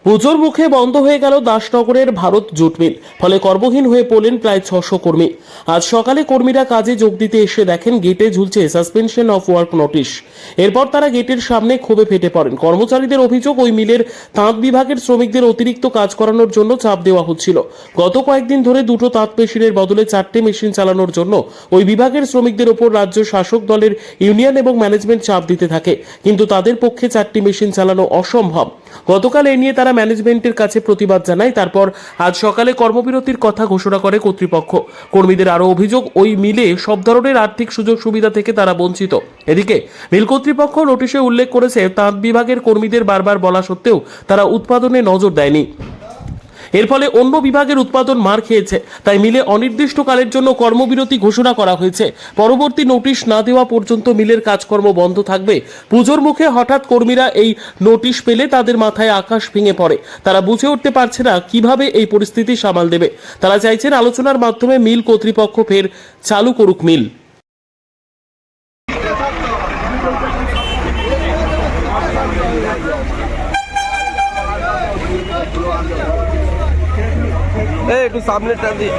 পুজোর মুখে বন্ধ হয়ে গেল দাসনগরের ভারত জুট মিল, ফলে কর্মহীন হয়ে পড়লেন প্রায় 600 কর্মী। আজ সকালে কর্মীরা কাজে যোগ দিতে এসে দেখেন গেটে ঝুলছে সাসপেনশন অফ ওয়ার্ক নোটিশ। এরপর তারা গেটের সামনে ক্ষোভে ফেটে পড়েন। কর্মচারীদের অভিযোগ, ওই মিলের তাঁত বিভাগের শ্রমিকদের অতিরিক্ত কাজ করানোর জন্য চাপ দেওয়া হচ্ছিল। গত কয়েকদিন ধরে দুটো তাঁত মেশিনের বদলে 4টে মেশিন চালানোর জন্য ওই বিভাগের শ্রমিকদের ওপর রাজ্য শাসক দলের ইউনিয়ন এবং ম্যানেজমেন্ট চাপ দিতে থাকে, কিন্তু তাদের পক্ষে 4টি মেশিন চালানো অসম্ভব। গতকাল এ নিয়ে তারা ম্যানেজমেন্টের কাছে প্রতিবাদ জানায়। তারপর আজ সকালে কর্মবিরতির কথা ঘোষণা করে কর্তৃপক্ষ। কর্মীদের আরও অভিযোগ, ওই মিলে সব ধরনের আর্থিক সুযোগ সুবিধা থেকে তারা বঞ্চিত। এদিকে মিল কর্তৃপক্ষ নোটিশে উল্লেখ করেছে, তাঁত বিভাগের কর্মীদের বারবার বলা সত্ত্বেও তারা উৎপাদনে নজর দেয়নি। এর ফলে অন্য বিভাগের উৎপাদন মার খেয়েছে। তাই মিলে অনির্দিষ্টকালের জন্য কর্মবিরতি ঘোষণা করা হয়েছে। পরবর্তী নোটিশ না দেওয়া পর্যন্ত মিলের কাজকর্ম বন্ধ থাকবে। পুজোর মুখে হঠাৎ কর্মীরা এই নোটিশ পেলে তাদের মাথায় আকাশ ভেঙে পড়ে। তারা বুঝে উঠতে পারছে না কিভাবে এই পরিস্থিতি সামাল দেবে। তারা চাইছেন আলোচনার মাধ্যমে মিল কর্তৃপক্ষ ফের চালু করুক মিল। একটু সামনেটা দিয়ে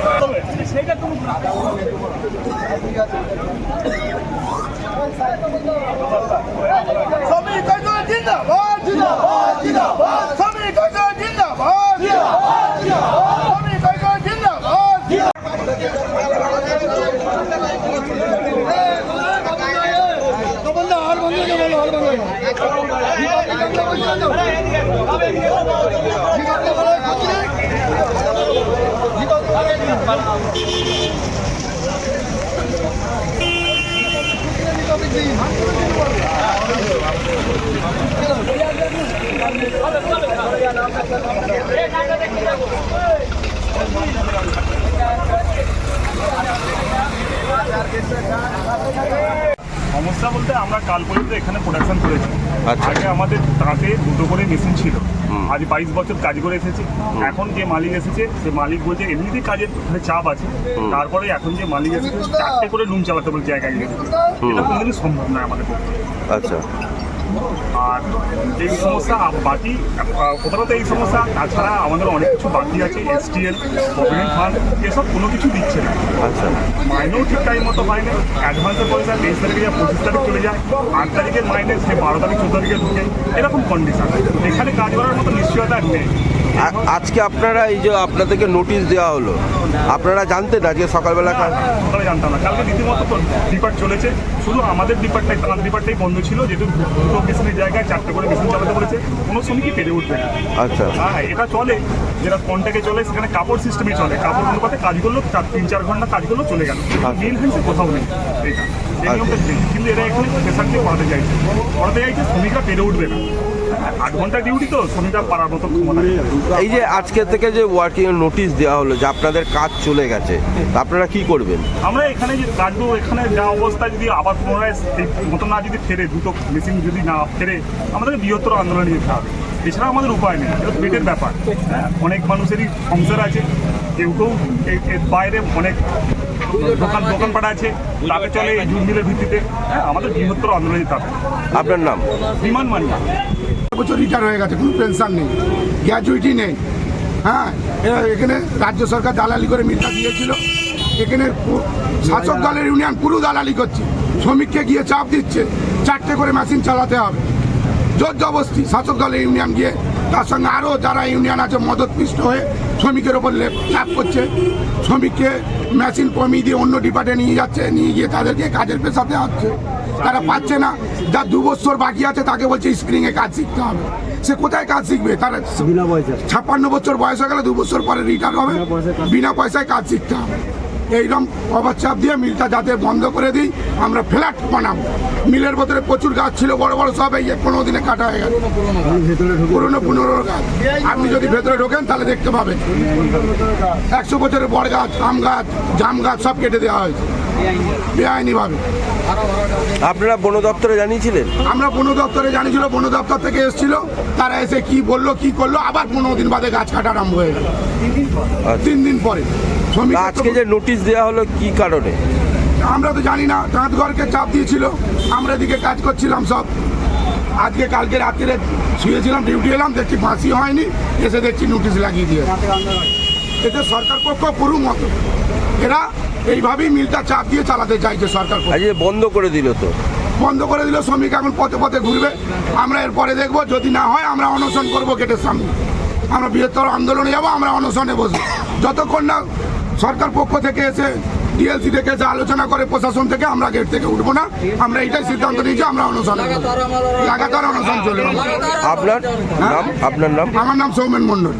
সমস্যা বলতে আমরা কাল পর্যন্ত এখানে প্রোডাকশন করেছি। আচ্ছা। আগে আমাদের তাঁতে দুটো করে মেশিন ছিল। আজ 22 বছর কাজ করে এসেছি। এখন যে মালিক এসেছে সে মালিক বলছে এমনিতেই কাজের চাপ আছে, তারপরে এখন যে মালিক এসেছে 4টে করে রুম চালাতে বলে জায়গায় গেছে। এটা কোনোদিনই সম্ভব নয় আমাদের পক্ষে। আচ্ছা। আর এই সমস্যা বাকি প্রধানত এই সমস্যা, তাছাড়া আমাদের অনেক কিছু বাকি আছে। STL, প্রভিডেন্ট ফান্ড এসব কোনো কিছু দিচ্ছে না। আচ্ছা। মাইনেও ঠিক টাইম মতো হয় না। অ্যাডভান্সের পয়সা 23 তারিখে যা 25 তারিখ চলে যায়, 8 তারিখের মাইনে সে 12 তারিখ 14 তারিখে ঢুকে, এরকম কন্ডিশন। এখানে কাজ করার মতো নিশ্চয়তা নেই। আজকে আপনারা এই যে আপনাদেরকে নোটিশ দেওয়া হলো, আপনারা জানতেন আজকে সকালবেলা? সকালে জানতাম না। কালকে রীতিমতো ডিপার্ট চলেছে, শুধু আমাদের ডিপার্টটাই, তাঁত ডিপার্টটাই বন্ধ ছিল, যেহেতু দুটো মেশিনের জায়গায় 4টে করে মেশিন চালাতে বলেছে। কোনো শ্রমিকই পেরে উঠবে না। আচ্ছা। হ্যাঁ, এটা চলে, যেটা কন্ট্যাক্টে চলে, সেখানে কাপড় সিস্টেমে চলে। কাপড় অনুপাতে কাজ করলো, 3-4 ঘন্টা কাজ করলো, চলে গেল। মিল হয়েছে কোথাও নেই এটা। কিন্তু এরা এখানে প্রেশার দিয়ে পড়াতে চাইছে, শ্রমিকরা পেরে উঠবে না। 8 ঘন্টা ডিউটি, তো শ্রমিকরা পারার মতো ক্ষমতা। এই যে আজকে থেকে যে ওয়ার্কিং নোটিশ দেওয়া হলো যে আপনাদের কাজ চলে গেছে, আপনারা কি করবেন? আমরা এখানে যে কাটবো, এখানে যা অবস্থা যদি আবার পুনরায় মতো না যদি ফেরে, দুটো মেশিন যদি না ফেরে, আমাদের বৃহত্তর আন্দোলনে যেতে হবে। এছাড়া আমাদের উপায় নেই। এটা পেটের ব্যাপার। হ্যাঁ, অনেক মানুষেরই সংসার আছে। কেউ এর বাইরে অনেক দোকানপাট আছে, তাকে চলে এই জুট মিলের ভিত্তিতে। হ্যাঁ, আমাদের বৃহত্তর আন্দোলনে যেতে হবে। আপনার নাম? বিমান মান্না। বছর রিটায়ার হয়ে গেছে, কোনো পেনশন নেই, গ্র্যাজুইটি নেই। হ্যাঁ, এখানে রাজ্য সরকার দালালি করে মিলটা দিয়েছিল। এখানে শাসক দলের ইউনিয়ন পুরো দালালি করছে, শ্রমিককে গিয়ে চাপ দিচ্ছে 4টে করে মেশিন চালাতে হবে। জোর জবরদস্তি শাসক দলের ইউনিয়ন গিয়ে, তার সঙ্গে আরও যারা ইউনিয়ন আছে মদতপৃষ্ট হয়ে শ্রমিকের ওপর চাপ করছে। শ্রমিককে মেশিন কমিয়ে দিয়ে অন্য ডিপার্টে নিয়ে যাচ্ছে, নিয়ে গিয়ে তাদেরকে কাজের পেশা দেওয়া হচ্ছে। তারা পাচ্ছে না। যা 2 বছর বাকি আছে তাকে বলছে স্প্রিংয়ে কাজ শিখতে হবে। সে কোথায় কাজ শিখবে? তারা 56 বছর বয়স হয়ে গেলে 2 বছর পরে রিটায়ার হবে, বিনা পয়সায় কাজ শিখতে হবে। এইরকম অবচাপ দিয়ে মিলটা যাতে বন্ধ করে দিই, আমরা ফ্ল্যাট বানাবো। মিলের ভেতরে প্রচুর গাছ ছিল, বড় বড় সব এই 15 দিনে কাটা হয়ে গেল, পুরনো 15 গাছ। আপনি যদি ভেতরে ঢোকেন তাহলে দেখতে পাবেন 100 বছরের বড় গাছ, আম গাছ, জাম গাছ সব কেটে দেওয়া হয়েছে বেআইনিভাবে। আপনারা বন দপ্তরে জানিয়েছিলেন? আমরা বন দপ্তরে জানিয়েছিল, বন দপ্তর থেকে এসেছিল, তারা এসে কি বললো কি করলো, আবার 15 দিন বাদে গাছ কাটা আরম্ভ হয়ে গেল। 3 দিন পরে। আজকে যে নোটিশ দেওয়া হলো কি কারণে? আমরা তো জানি না, তাঁতঘরকে চাপ দিয়েছিল, আমরা এদিকে কাজ করছিলাম সব। আজকে কালকে রাত্রে শুয়েছিলাম, ডিউটি এলাম, দেখছি ফাঁসি হয়নি, এসে দেখছি নোটিশ লাগিয়ে দিয়ে। এতে সরকার পক্ষ পুরো মতো এরা এইভাবেই মিলটা চাপ দিয়ে চালাতে চাইছে সরকার পক্ষ। আজ বন্ধ করে দিল তো, বন্ধ করে দিল, শ্রমিক এখন পথে পথে ঘুরবে। আমরা এরপরে দেখবো, যদি না হয় আমরা অনশন করবো গেটের সামনে, আমরা বৃহত্তর আন্দোলনে যাবো, আমরা অনশনে বসবো যতক্ষণ না সরকার পক্ষ থেকে এসে ডিএলসি থেকে এসে আলোচনা করে, প্রশাসন থেকে, আমরা গেট থেকে উঠবো না। আমরা এইটাই সিদ্ধান্ত নিয়েছি, আমরা অনশনে লাগাতার অনশন চলবে। আপনার নাম? আপনার নাম? আমার নাম সৌমেন মণ্ডল।